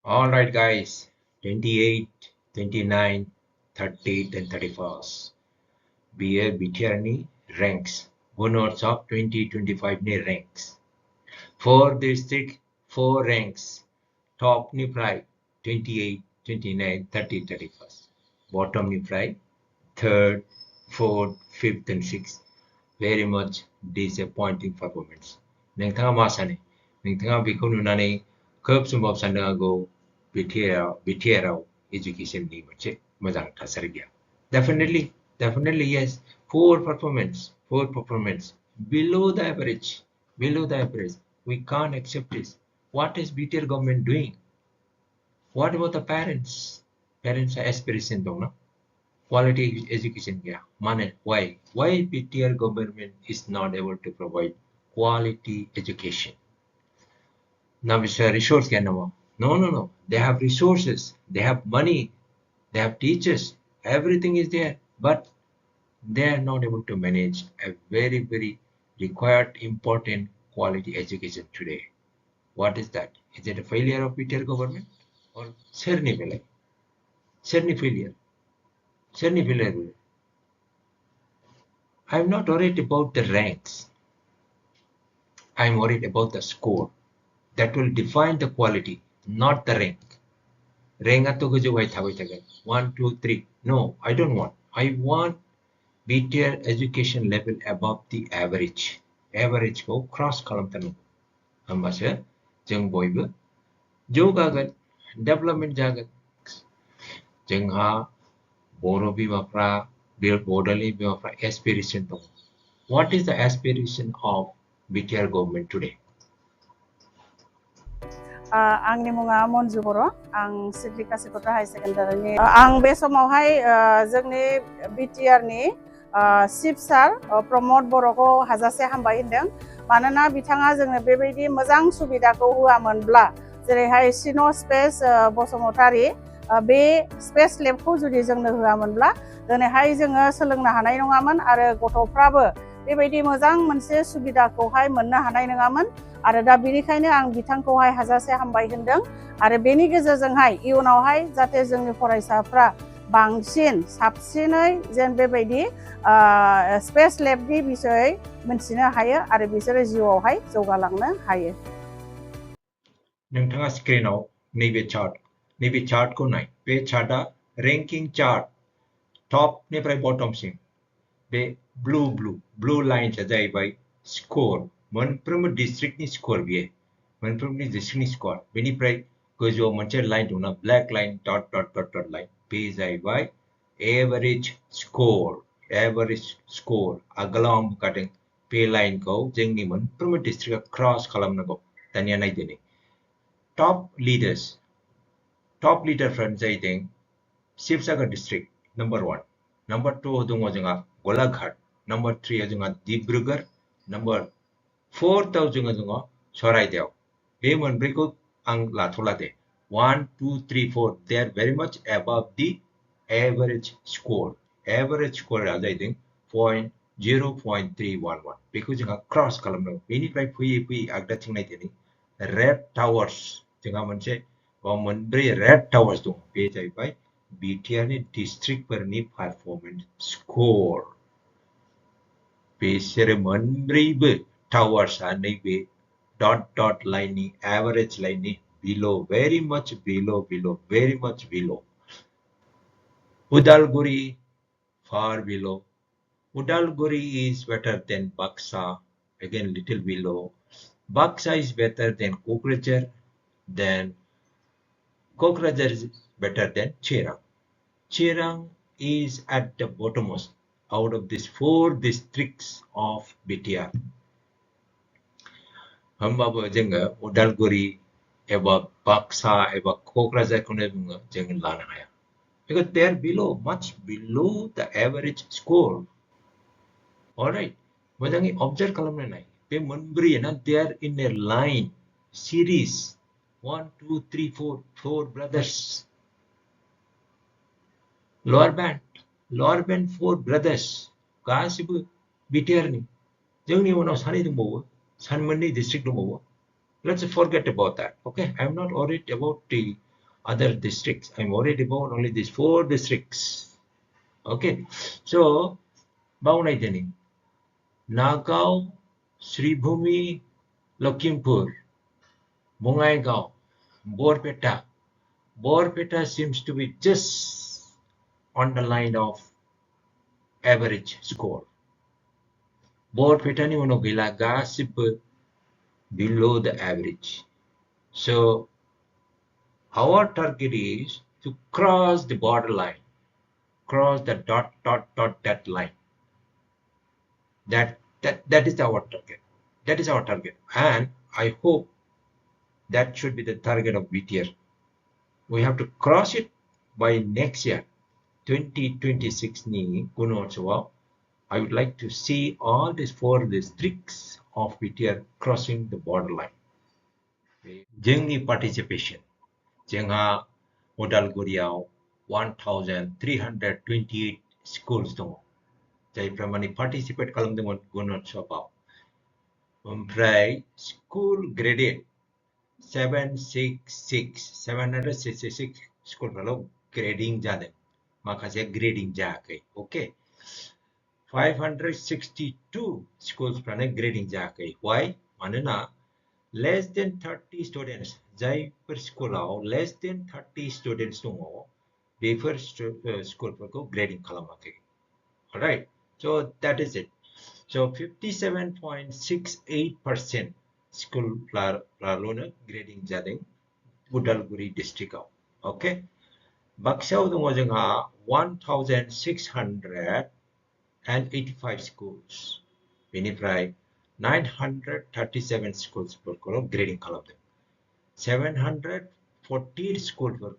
All right, guys. 28, 29, 30, and 31st. BA BTR ranks. Gunotsav 2025 ni ranks. 4 district, 4 ranks. Top ni fry 28, 29, 30, 31st. Bottom ni fry 3rd, 4th, 5th, and 6th. Very much disappointing performance. नोंथाङा मा सानो? नोंथाङा बेखौ नुनानै खोब सम्भब साननो हागौ बिटिआरआव एजुकेशननि मोनसे मोजां थासारि गैया. Definitely yes. Poor performance, below the average. We can't accept this. What is BTR government doing? What about the parents? Parents aspiration dong na? Quality education gaya. Mane, why? Why BTR government is not able to provide quality education? Now it's a resource kya nawa? No. They have resources. They have money. They have teachers. Everything is there. But they are not able to manage a very required important quality education today. What is that? Is it a failure of BTR government or certain failure? I'm not worried about the ranks. I'm worried about the score. That will define the quality, not the rank. Rank ato gojo wai thabai thagai. 1, 2, 3. No, I don't want. I want BTR education level above the average. Average ko cross खालामथारनांगौ. होमबासो जों बयबो जौगागोन, development जागोन. जोंहा बर' बिमाफ्रा बड'लेण्ड बिमाफ्रा aspiration दं. What is the aspiration of BTR government today? आंनि मुङा मन्जु बर' आं सिडली कासिकट्रा हाई सेकेन्डारिनि आं बे समावहाय जोंनि बिटिआरनि चिफ सार प्रमद बर'खौ हाजासे हामबाय होनदों मानोना बिथाङा जोंनो बेबायदि मोजां सुबिदाखौ होआमोनब्ला जेरैहाय सिन' स्पेस बसुमतारी बे स्पेस लेबखौ जुदि जोंनो होआमोनब्ला दिनैहाय जोङो सोलोंनो हानाय नङामोन आरो गथ'फ्राबो बेबायदि मोजां मोनसे सुबिदाखौहाय मोननो हानाय नङामोन आरो दा बेनिखायनो आं बिथांखौहाय हाजासे हामबाय होनदों आरो बेनि गेजेरजोंहाय इयुनावहाय जाहाथे जोंनि फरायसाफ्रा बांसिन साबसिनै जेन बेबायदि स्पेस लेबनि बिषयै मिथिनो हायो आरो बिसोरो जिउआवहाय जौगालांनो हायो. नोंथाङा स्क्रिनाव नैबे चार्टखौ नाय. बे चार्टआ रेंकिं चार्ट टपनिफ्राय बटमसिम. बे ब्लू लाइन्सआ जाहैबाय स्कोर. मोनफ्रोमबो डिस्ट्रिक्टनि स्कोर बियो. मोनफ्रोमबो डिस्ट्रिक्टनि स्कोर. बेनिफ्राय गोजौआव मोनसे लाइन दंना ब्लेक लाइन डट लाइन. बे जाहैबाय एभारेज स्कोर. आगोलाव आं बुंखादों बे लाइनखौ जोंनि मोनफ्रोमबो डिस्ट्रिक्टआ क्रस खालामनांगौ. दानिया नायदो नै टप लिडारफ्रानो जाहैदों शिवसागर डिस्ट्रिक्ट नम्बर 1. नम्बर 2 दङ जोंहा गलाघाट. नम्बर 3 आव जोंहा डिब्रुगढ़. नम्बर 4 आव जोङो दङ सराइदेव. बे मोनब्रैखौ आं लाथ'ला दे. 1, 2, 3, 4 they are very much above the average score. Average score आ जाहैदों 0.311. बेखौ जोंहा क्रस खालामनांगौ. बेनिफ्राय फैयै आगदाथिं नायदो नै रेड टावर्स. जोंहा मोनब्रै रेड टावर्स दं. बे जाहैबाय बिटिआरनि डिस्ट्रिक्टफोरनि पारफरमेन्स स्कोर. बिसोरो मोनब्रैबो टावार्सआ नैबे डट लाइननि एभारेज लाइननि below, very much below. Udalguri far below. Udalguri is better than Baksa, again little below. Baksa is better than Kokrajhar, then Kokrajhar is better than Chirang. Chirang is at the bottommost out of these 4 districts of BTR. होमबाबो जोङो उदालगुरि एबा बाक्सा एबा क'क्राझारखौनो जोङो लानो हाया. Because they are much below the average score. Alright, मोजाङै observe खालामनो नाय. बे मोनब्रैया they are in a line, series. 1, 2, 3, 4 brothers. Lower band 4 brothers. गासिबो बिटिआरनि. जोंनि उनाव सानै दंबावो. मोननै डिस्ट्रिक्ट दंबावो. Let's forget about that. Okay, I'm not worried about the other districts. I'm worried about only these 4 districts. Okay, so Baunai Deni, Nagaon, Sribhumi, Lakhimpur, Bongaigaon, Borpeta. Borpeta seems to be just on the line of average score. Borpeta ni uno gilaga below the average. So our target is to cross the borderline, cross the dot line. That is our target. That is our target, and I hope that should be the target of BTR. We have to cross it by next year, 2026 ni Gunotsav. I would like to see all these 4 districts of BTR crossing the borderline. Jengni participation. Jengha Udalguri 1,328 schools dong. Jai pramani participate kalam dengan Gunotsav. Omprai school graded 766 school kalau grading jaden. Makasih grading jakai. Okay. 562 schools prana grading jakai. Why? Manana less than 30 students. Jai per school less than 30 students tungo. They first school per grading kalamakai. All right. So that is it. So 57.68% school plalona grading jading Udalguri district. Okay. Baksa was 1,685 schools. Winifred 937 schools per grading column. 740 schools per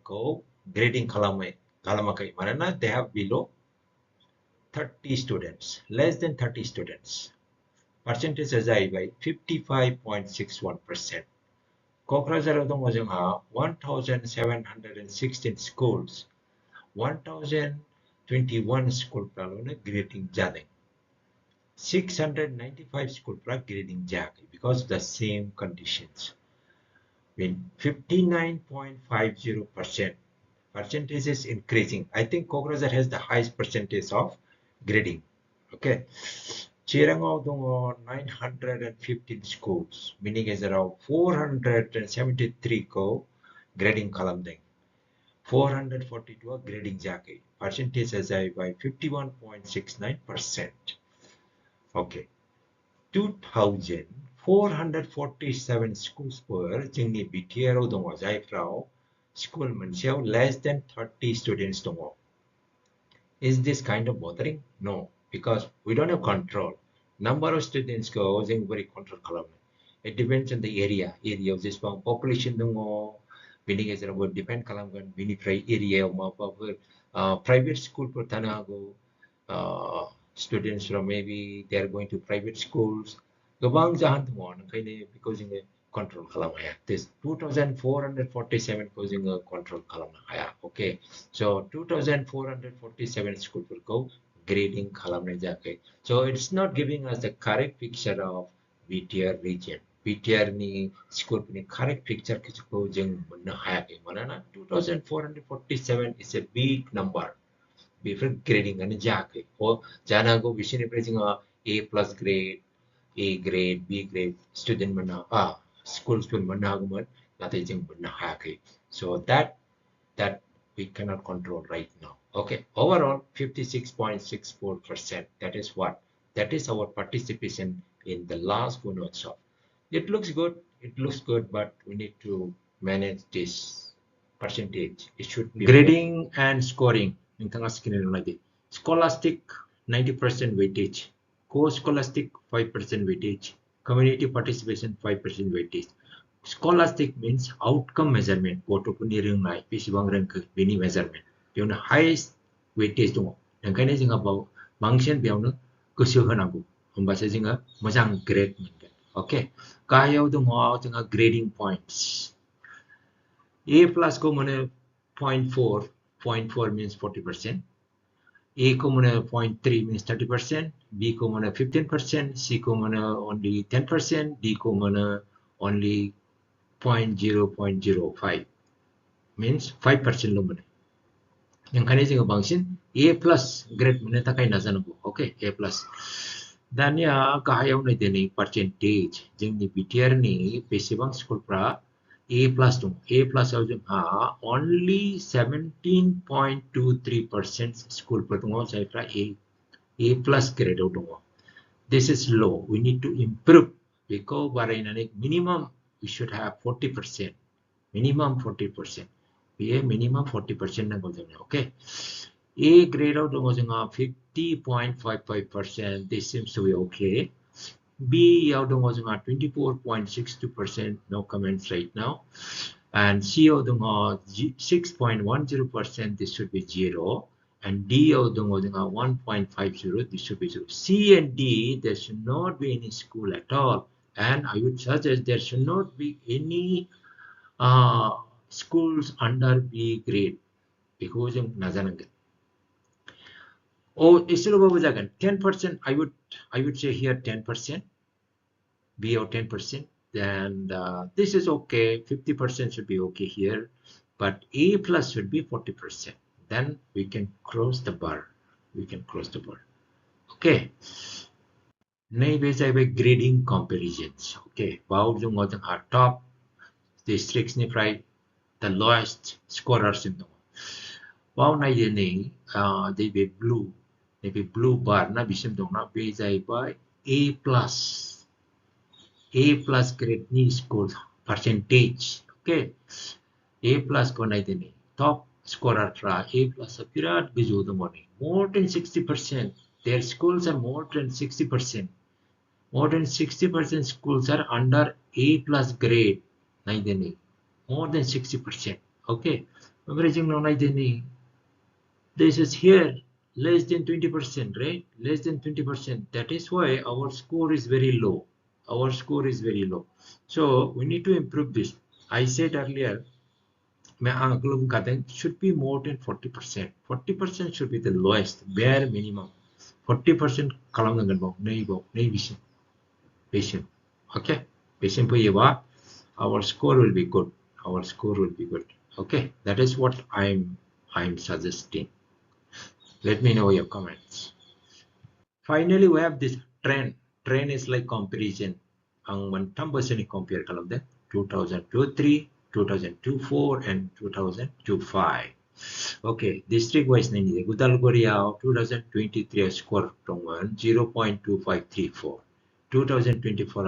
grading column. Manana they have below 30 students, less than 30 students. Percentage is by 55.61%. Kokrajhar was 1,716 schools, 1,021 school grading jading, 695 school grading jading because of the same conditions. When 59.50%, percentage is increasing. I think Kokrajhar has the highest percentage of grading. Okay. Chirang 915 schools, meaning is around 473 grading column thing. 442 grading jacket. Percentage is by 51.69%. Okay. 2,447 schools per jingni BTR dongo jai frau school mansiao less than 30 students dongo. Is this kind of bothering? No, because we don't have control. Number of students go very control column. It depends on the area. Area of this population dungo. Meaning is about depend column gan mini area private school per tanago students from maybe they are going to private schools. Gabang jahan tumon because in the control column. This 2,447 causing a control column. Okay, so 2,447 school will go grading column. So it's not giving us the correct picture of BTR region. BTR ni school ni correct picture ko jeng manana 2,447 is a big number. Before grading and jake or jana go vision pressing A plus grade, A grade, B grade student mana school mana so that we cannot control right now. Okay, overall 56.64%. That is what? That is our participation in the last Gunotsav. It looks good, but we need to manage this percentage. It should be grading and scoring. Scholastic 90% weightage, co-scholastic 5% weightage, community participation 5% weightage. Scholastic means outcome measurement. Koto puni ring nai pisibang ring bini measurement. Yung highest weightage dong. Yang kaya jinga bau bangsian biaw na kusuhan ako. Umbasa jinga masang grade. Okay. Kaya dong jinga grading points. A plus ko muna 0.4. 0.4 means 40%. A ko muna 0.3 means 30%. B ko muna 15%. C ko muna only 10%. D ko muna only 0.05. means 5%로 모네. 영칸에 지금 방신 A plus grade 모네 타카이 나자는 거. 오케이, A plus. 다니야 가야오네 되니 percentage. 정니 BTR니 베시방 스쿨 프라 A plus 동 A plus 좀 only 17.23% school pertungo sa A plus grade utungo. This is low. We need to improve because barainani minimum we should have 40%. Minimum 40%. We minimum 40% na gojana. Okay. A grade out gojanga 50.55%. This seems to be okay. B out gojanga 24.62%. No comments right now. And C out 6.10%. This should be 0. And D out 1.50. This should be 0. C and D, there should not be any school at all. And I would suggest there should not be any schools under B grade because of nazanan. Oh, again 10%. I would say here 10%, B or 10%. Then this is okay. 50% should be okay here, but A plus should be 40%. Then we can cross the bar. Okay. Maybe grading comparisons. Okay. Wow, our top districts the lowest scorers in the world. Wow, they be blue bar na bisim dong na be by A plus grade ni score percentage. Okay. A plus ko na top scorer tra A plus pirat bijo the money more than 60%. Their schools are more than 60%. More than 60% schools are under A plus grade. More than 60%. Okay. Averaging no this is here less than 20%, right? Less than 20%. That is why our score is very low. So we need to improve this. I said earlier, should be more than 40%. 40% should be the lowest, bare minimum. 40% patient. Okay, patient our score will be good. Okay, that is what I'm suggesting. Let me know your comments. Finally, we have this trend. Trend is like comparison. Ang mantambasan ni compare kalam de 2023, 2024, and 2025. Okay, district wise na ni Udalguri 2023 score tongwan 0.2534. 2024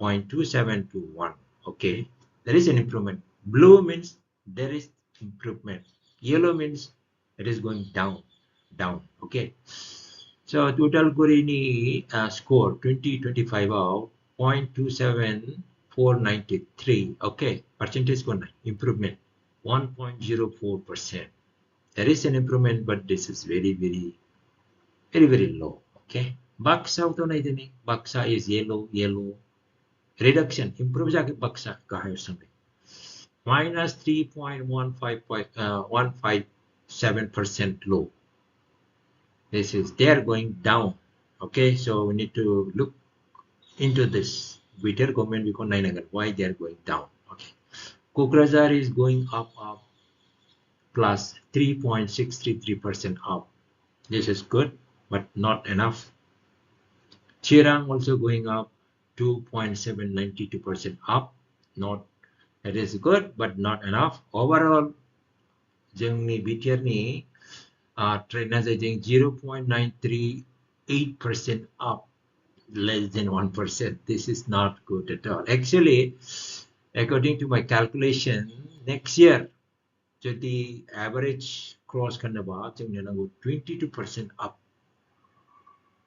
0.2721. Okay, there is an improvement. Blue means there is improvement. Yellow means it is going down. Okay, so Udalguri ni score 2025 0.27493. Okay, percentage ko na improvement 1.04%. There is an improvement, but this is very low. Okay, Baksa to na idini. Baksa is yellow. Reduction improve jake Baksa kahayos sampai minus 3.157% low. This is they are going down. Okay, so we need to look into this. Bitter comment because 9 why they are going down. Okay, Kokrajhar is going up plus 3.633% up. This is good, but not enough. Chirang also going up 2.792% up. Not that is good, but not enough. Overall, jengni BTR ni trend as I think 0.938% up, less than 1%. This is not good at all. Actually, according to my calculation, next year, so the average cross karna ba 22% up.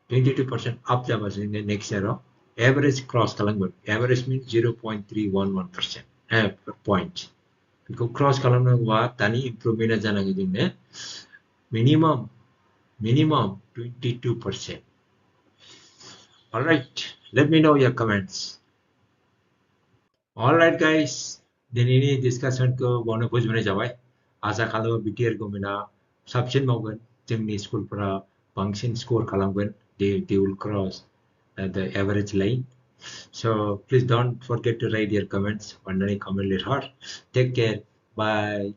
22% up in the next year. Average cross kalang average means 0.311% point. Because cross kalang tani improvement janang minimum 22%. All right, let me know your comments. All right, guys. Then ini discussion ko bono poj mane jawai. Asa kalau BTR ko mina subscribe mogan jengni school para function score kalangben they will cross the average line. So please don't forget to write your comments. One comment hard. Take care. Bye.